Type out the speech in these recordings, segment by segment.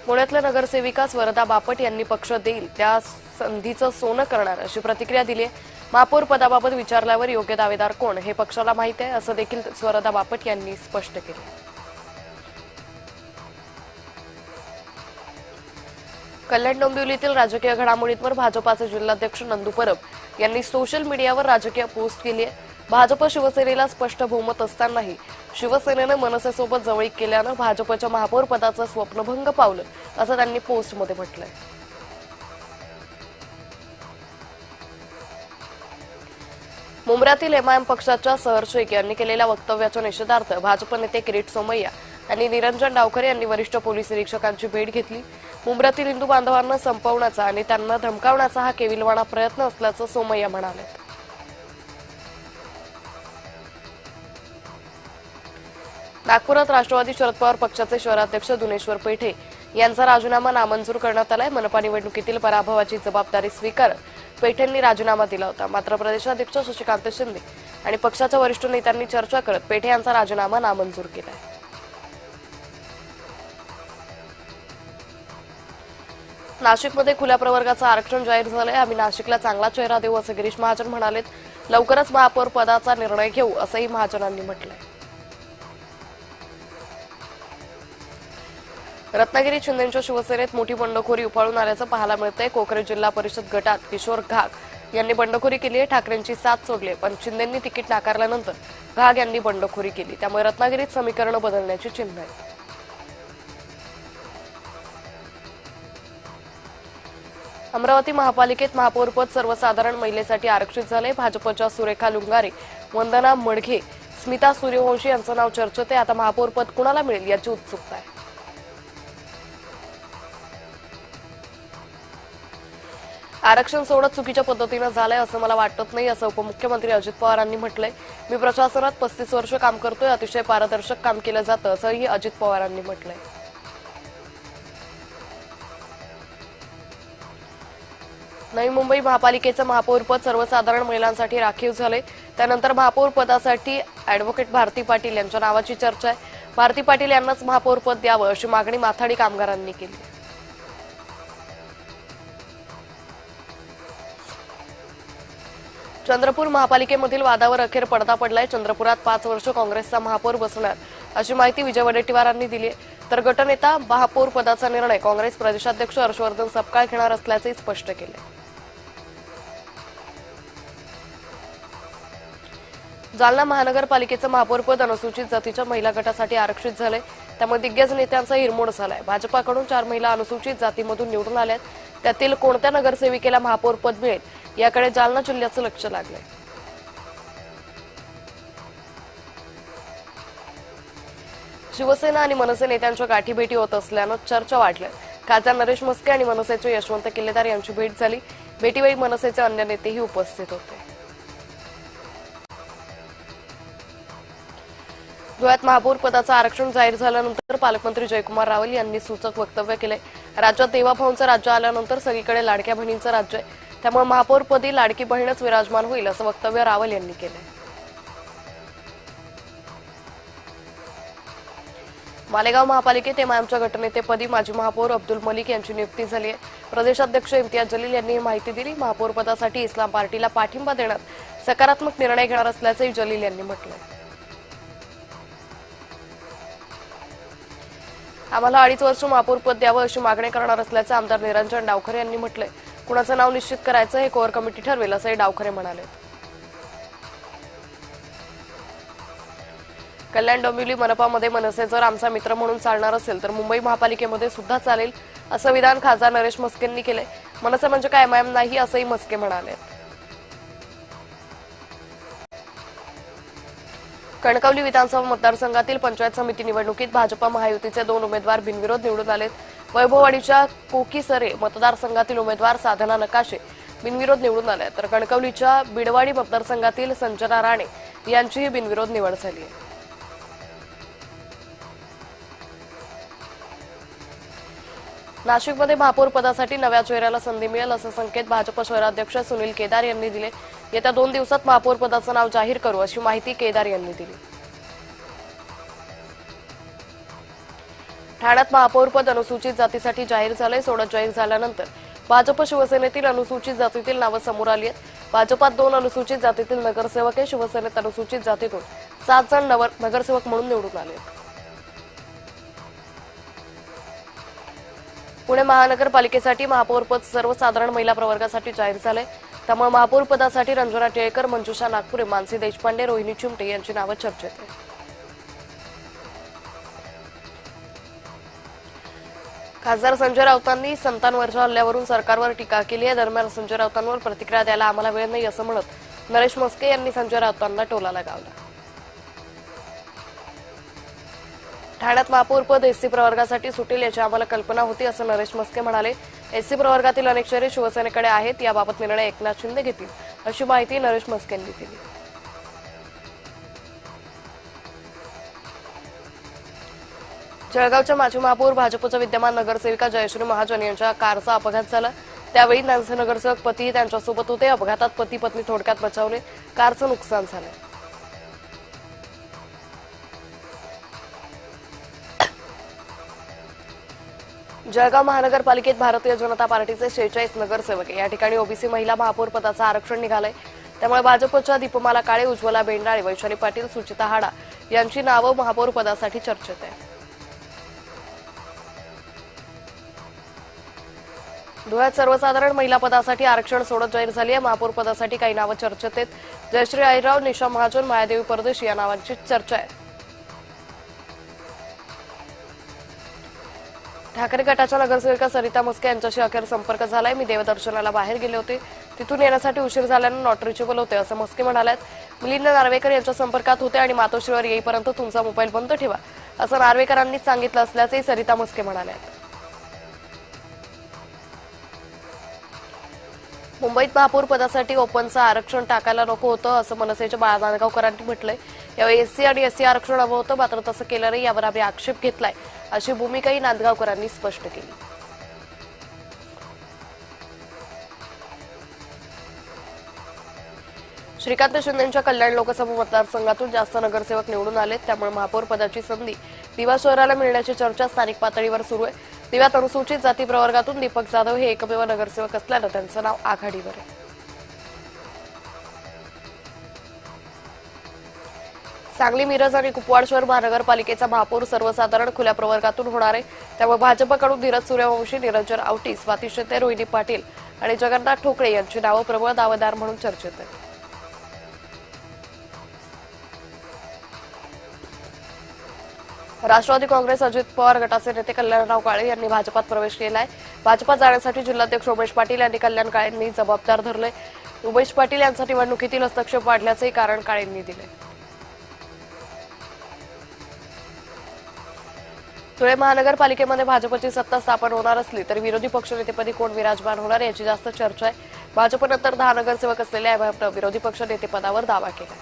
पुण्यातल्या नगरसेविका स्वरदा बापट यांनी पक्ष देईल त्या संधीचं सोनं करणार अशी प्रतिक्रिया दिली आहे। महापौर पदाबाबत विचारल्यावर योग्य दावेदार कोण हे पक्षाला माहिती आहे असं देखील स्वरदा बापट यांनी स्पष्ट केलं। कल्याण डोंबिवलीतील राजकीय घडामोडींवर भाजपाचे जिल्हाध्यक्ष नंदू परब यांनी सोशल मीडियावर राजकीय पोस्ट केली आहे। भाजप शिवसेनेला स्पष्ट बहुमत असतानाही शिवसेनेनं मनसेसोबत जवळीक केल्यानं भाजपच्या महापौर पदाचं स्वप्नभंग पावलं असं त्यांनी पोस्टमध्ये म्हटलंय। मुंब्र्यातील एमआयएम पक्षाच्या सहर शेख यांनी केलेल्या वक्तव्याच्या निषेधार्थ भाजप नेते किरीट सोमय्या आणि निरंजन डावखरे यांनी वरिष्ठ पोलीस निरीक्षकांची भेट घेतली। मुंब्र्यातील हिंदू बांधवांना संपवण्याचा आणि त्यांना धमकावण्याचा हा केविलवाणा प्रयत्न असल्याचं सोमय्या म्हणाले। नागपुरात राष्ट्रवादी शरद पवार पक्षाचे शहराध्यक्ष दुनेश्वर पेठे यांचा राजीनामा नामंजूर करण्यात आलाय। मनपा निवडणुकीतील पराभवाची जबाबदारी स्वीकारत पेठेंनी राजीनामा दिला होता, मात्र प्रदेशाध्यक्ष शशिकांत शिंदे आणि पक्षाच्या वरिष्ठ नेत्यांनी चर्चा करत पेठे यांचा राजीनामा नामंजूर केलाय। नाशिकमध्ये खुल्या प्रवर्गाचं आरक्षण जाहीर झालंय। आम्ही नाशिकला चांगला चेहरा देऊ असं गिरीश महाजन म्हणालेत। लवकरच महापौर पदाचा निर्णय घेऊ असंही महाजनांनी म्हटलंय। रत्नागिरीत शिंदेंच्या शिवसेनेत मोठी बंडखोरी उफाळून आल्याचं पाहायला मिळतंय। कोकरे जिल्हा परिषद गटात किशोर घाग यांनी बंडखोरी केली आहे। ठाकरेंची साथ सोडली, पण शिंदेंनी तिकीट नाकारल्यानंतर घाग यांनी बंडखोरी केली, त्यामुळे रत्नागिरीत समीकरण बदलण्याची चिन्ह आहेत। अमरावती महापालिकेत महापौरपद सर्वसाधारण महिलेसाठी आरक्षित झाले। भाजपच्या सुरेखा लुंगारे, वंदना मडघे, स्मिता सूर्यवंशी यांचं नाव चर्चेत आहे। आता महापौरपद कुणाला मिळेल याची उत्सुकता आहे। आरक्षण सोडत चुकीच्या पद्धतीनं झालंय असं मला वाटत नाही असं उपमुख्यमंत्री अजित पवारांनी म्हटलंय। मी प्रशासनात 35 वर्ष काम करतोय, अतिशय पारदर्शक काम केलं जातं असंही अजित पवारांनी म्हटलंय। नवी मुंबई महापालिकेचं महापौरपद सर्वसाधारण महिलांसाठी राखीव झाले। त्यानंतर महापौर पदासाठी अॅडव्होकेट भारती पाटील यांच्या नावाची चर्चा आहे। भारती पाटील यांनाच महापौरपद द्यावं अशी मागणी माथाडी कामगारांनी केली। चंद्रपूर महापालिकेमधील वादावर अखेर पडदा पडलाय। चंद्रपुरात 5 वर्ष काँग्रेसचा महापौर बसणार अशी माहिती विजय वडेट्टीवारांनी दिली आहे, तर गटनेता महापौर पदाचा निर्णय काँग्रेस प्रदेशाध्यक्ष हर्षवर्धन सपकाळ घेणार असल्याचे स्पष्ट केले। जालना महानगरपालिकेचं महापौरपद अनुसूचित जातीच्या महिला गटासाठी आरक्षित झालंय, त्यामुळे दिग्गज नेत्यांचा हिरमोड झालाय। भाजपाकडून 4 महिला अनुसूचित जातीमधून निवडून आल्यात, त्यातील कोणत्या नगरसेविकेला महापौरपद मिळेल याकडे जालना जिल्ह्याचं लक्ष लागलंय। शिवसेना आणि मनसे नेत्यांच्या गाठीभेटी होत असल्यानं चर्चा वाढल्या। खासदार नरेश म्हस्के आणि मनसेचे यशवंत किल्लेदार यांची भेट झाली। भेटीवेळी मनसेचे अन्य नेतेही उपस्थित होते। धुळ्यात महापौर पदाचं आरक्षण जाहीर झाल्यानंतर पालकमंत्री जयकुमार रावल यांनी सूचक वक्तव्य केले। राज्यात देवाभाऊंचं राज्य आल्यानंतर सगळीकडे लाडक्या बहिणींचं राज्य आहे, त्यामुळे महापौरपदी लाडकी बहीणच विराजमान होईल असं वक्तव्य रावल यांनी केलंय। मालेगाव महापालिकेत एमआयएमच्या गटनेतेपदी माजी महापौर अब्दुल मलिक यांची नियुक्ती झाली आहे। प्रदेशाध्यक्ष इम्तियाज जलील यांनी ही माहिती दिली। महापौरपदासाठी इस्लाम पार्टीला पाठिंबा देण्यात सकारात्मक निर्णय घेणार असल्याचंही जलील यांनी म्हटलंय। आम्हाला 2.5 वर्ष महापौरपद द्यावं अशी मागणी करणार असल्याचं आमदार निरंजन डावखरे यांनी म्हटलंय। कुणाचं नाव निश्चित करायचं हे कोअर कमिटी ठरवेल असंही डावखरे म्हणाले। कल्याण डोंबिवली मनपामध्ये मनसे जर आमचा मित्र म्हणून चालणार असेल तर मुंबई महापालिकेमध्ये सुद्धा चालेल असं विधान खासदार नरेश म्हस्केंनी केलंय। मनसे म्हणजे काय एमआयएम नाही असंही म्हस्के म्हणाले। कणकवली विधानसभा मतदारसंघातील पंचायत समिती निवडणुकीत भाजप महायुतीचे 2 उमेदवार बिनविरोध निवडून आलेत। वैभववाडीच्या कोकीसरे मतदारसंघातील उमेदवार साधना नकाशे बिनविरोध निवडून आल्या, तर कणकवलीच्या बिडवाडी मतदारसंघातील संजना राणे यांचीही बिनविरोध निवड झाली आहे। नाशिकमध्ये महापौर पदासाठी नव्या चेहऱ्याला संधी मिळेल असे संकेत भाजप शहराध्यक्ष सुनील केदार यांनी दिले। येत्या 2 दिवसात महापौर पदाचं नाव जाहीर करू अशी माहिती केदार यांनी दिली। ठाण्यात महापौरपद अनुसूचित जातीसाठी जाहीर झाले. सोडत जाहीर झाल्यानंतर भाजप शिवसेनेतील अनुसूचित जातीतील नावं समोर आली आहेत. भाजपात 2 अनुसूचित जातीतील नगरसेवक आहे. शिवसेनेत अनुसूचित जातीतून 7 जण नगरसेवक म्हणून निवडून आले. पुणे महानगरपालिकेसाठी महापौरपद सर्वसाधारण महिला प्रवर्गासाठी जाहीर झाले. त्यामुळे महापौरपदासाठी रंजना टिळेकर, मंजुषा नागपुरे, मानसी देशपांडे, रोहिणी चिमटे यांची नावं चर्चेत आहेत. खासदार संजय राऊतांनी संतांवरच्या हल्ल्यावरून सरकारवर टीका केली आहे. दरम्यान संजय राऊतांवर प्रतिक्रिया द्यायला आम्हाला वेळ नाही असं म्हणत नरेश म्हस्के यांनी संजय राऊतांना टोला लगावला. ठाण्यात महापौरपद एससी प्रवर्गासाठी सुटेल याची आम्हाला कल्पना होती असं नरेश म्हस्के म्हणाले. एससी प्रवर्गातील अनेक शहरे शिवसेनेकडे आहेत. याबाबत निर्णय एकनाथ शिंदे घेतील अशी माहिती नरेश म्हस्के यांनी दिली. जळगावच्या माजी महापौर भाजपच्या विद्यमान नगरसेविका जयश्री महाजन यांच्या कारचा अपघात झाला. त्यावेळी त्यांचे नगरसेवक पती त्यांच्यासोबत होते. अपघातात पती पत्नी थोडक्यात बचावले. कारचं नुकसान झालं. जळगाव महानगरपालिकेत भारतीय जनता पार्टीचे 46 नगरसेवक या ठिकाणी ओबीसी महिला महापौर पदाचं आरक्षण निघालंय. त्यामुळे भाजपच्या दीपमाला काळे, उज्ज्वला बेंडाळे, वैशाली पाटील, सुचिता हाडा यांची नावं महापौर पदासाठी चर्चेत आहे. धुळ्यात सर्वसाधारण महिला पदासाठी आरक्षण सोडत जाहीर झाली आहे. महापौर पदासाठी काही नावं चर्चेत आहेत. जयश्री आईराव, निशा महाजन, मायादेवी परदेशी या नावांची चर्चा आहे. ठाकरे गटाच्या नगरसेविका सरिता म्हस्के यांच्याशी अखेर संपर्क झालाय. मी देवदर्शनाला बाहेर गेले होते. तिथून येण्यासाठी उशीर झाल्यानं नॉट रिचेबल होते असं म्हस्के म्हणाल्यात. मिलिंद नार्वेकर यांच्या संपर्कात होते आणि मातोश्रीवर येईपर्यंत तुमचा मोबाईल बंद ठेवा असं नार्वेकरांनीच सांगितलं असल्याचंही सरिता म्हस्के म्हणाल्यात. मुंबईत महापौर पदासाठी ओपनचं आरक्षण टाकायला नको होतं असं मनसेच्या बाळा नांदगावकरांनी म्हटलंय. यावेळी एससी आणि एससी आरक्षण हवं होतं, मात्र तसं केलं नाही. यावर आम्ही आक्षेप घेतलाय अशी भूमिकाही नांदगावकरांनी स्पष्ट केली. श्रीकांत शिंदेंच्या कल्याण लोकसभा मतदारसंघातून जास्त नगरसेवक निवडून आलेत. त्यामुळे महापौर पदाची संधी दिवा शहराला मिळण्याची चर्चा स्थानिक पातळीवर सुरू आहे. दिव्यात अनुसूचित जाती प्रवर्गातून दीपक जाधव हे एकमेव नगरसेवक असल्यानं त्यांचं नाव आघाडीवर आहे. सांगली, मिरज आणि कुपवाड शहर महानगरपालिकेचा महापौर सर्वसाधारण खुल्या प्रवर्गातून होणार आहे. त्यामुळे भाजपकडून धीरज सूर्यवंशी, निरंजन आवटी, स्वाती शेते, रोहिणी पाटील आणि जगन्नाथ ठोकळे यांची नावं प्रबळ दावेदार म्हणून चर्चेत आहेत. राष्ट्रवादी काँग्रेस अजित पवार गटाचे नेते कल्याणराव काळे यांनी भाजपात प्रवेश केलाय. भाजपात जाण्यासाठी जिल्हाध्यक्ष उमेश पाटील यांनी कल्याण काळेंनी जबाबदार धरले. उमेश पाटील यांचा निवडणुकीतील हस्तक्षेप वाढल्याचंही कारण काळेंनी दिले. धुळे महानगरपालिकेमध्ये भाजपची सत्ता स्थापन होणार असली तरी विरोधी पक्षनेतेपदी कोण विराजमान होणार याची जास्त चर्चा आहे. भाजपनंतर 10 नगरसेवक असलेल्या एमआयएमनं विरोधी पक्षनेतेपदावर दावा केला.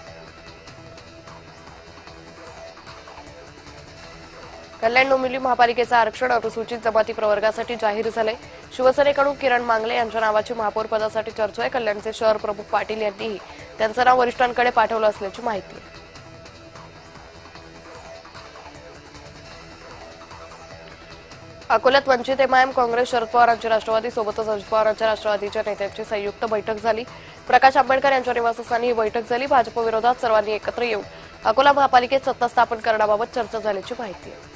कल्याण डोंबिवली महापालिकेचं आरक्षण अनुसूचित जमाती प्रवर्गासाठी जाहीर झालंय. शिवसेनेकडून किरण मांगले यांच्या नावाची महापौर पदासाठी चर्चा आहे. कल्याणचे शहर प्रमुख पाटील यांनीही त्यांचं नाव वरिष्ठांकडे पाठवलं असल्याची माहिती आहे. अकोल्यात वंचित एमआयएम, काँग्रेस, शरद पवारांची राष्ट्रवादी सोबतच अजित पवारांच्या राष्ट्रवादीच्या नेत्यांची संयुक्त बैठक झाली. प्रकाश आंबेडकर यांच्या निवासस्थानी ही बैठक झाली. भाजप विरोधात सर्वांनी एकत्र येऊन अकोला महापालिकेत सत्ता स्थापन करण्याबाबत चर्चा झाल्याची माहिती आहे.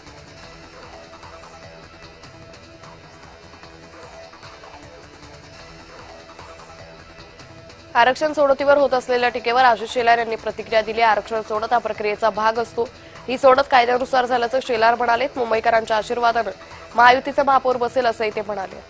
आरक्षण सोडतीवर होत असलेल्या टीकेवर आशिष शेलार यांनी प्रतिक्रिया दिली. आरक्षण सोडत हा प्रक्रियेचा भाग असतो. ही सोडत कायद्यानुसार झाल्याचं शेलार म्हणाले. मुंबईकरांच्या आशीर्वादानं महायुतीचा महापौर बसेल असंही ते म्हणाले.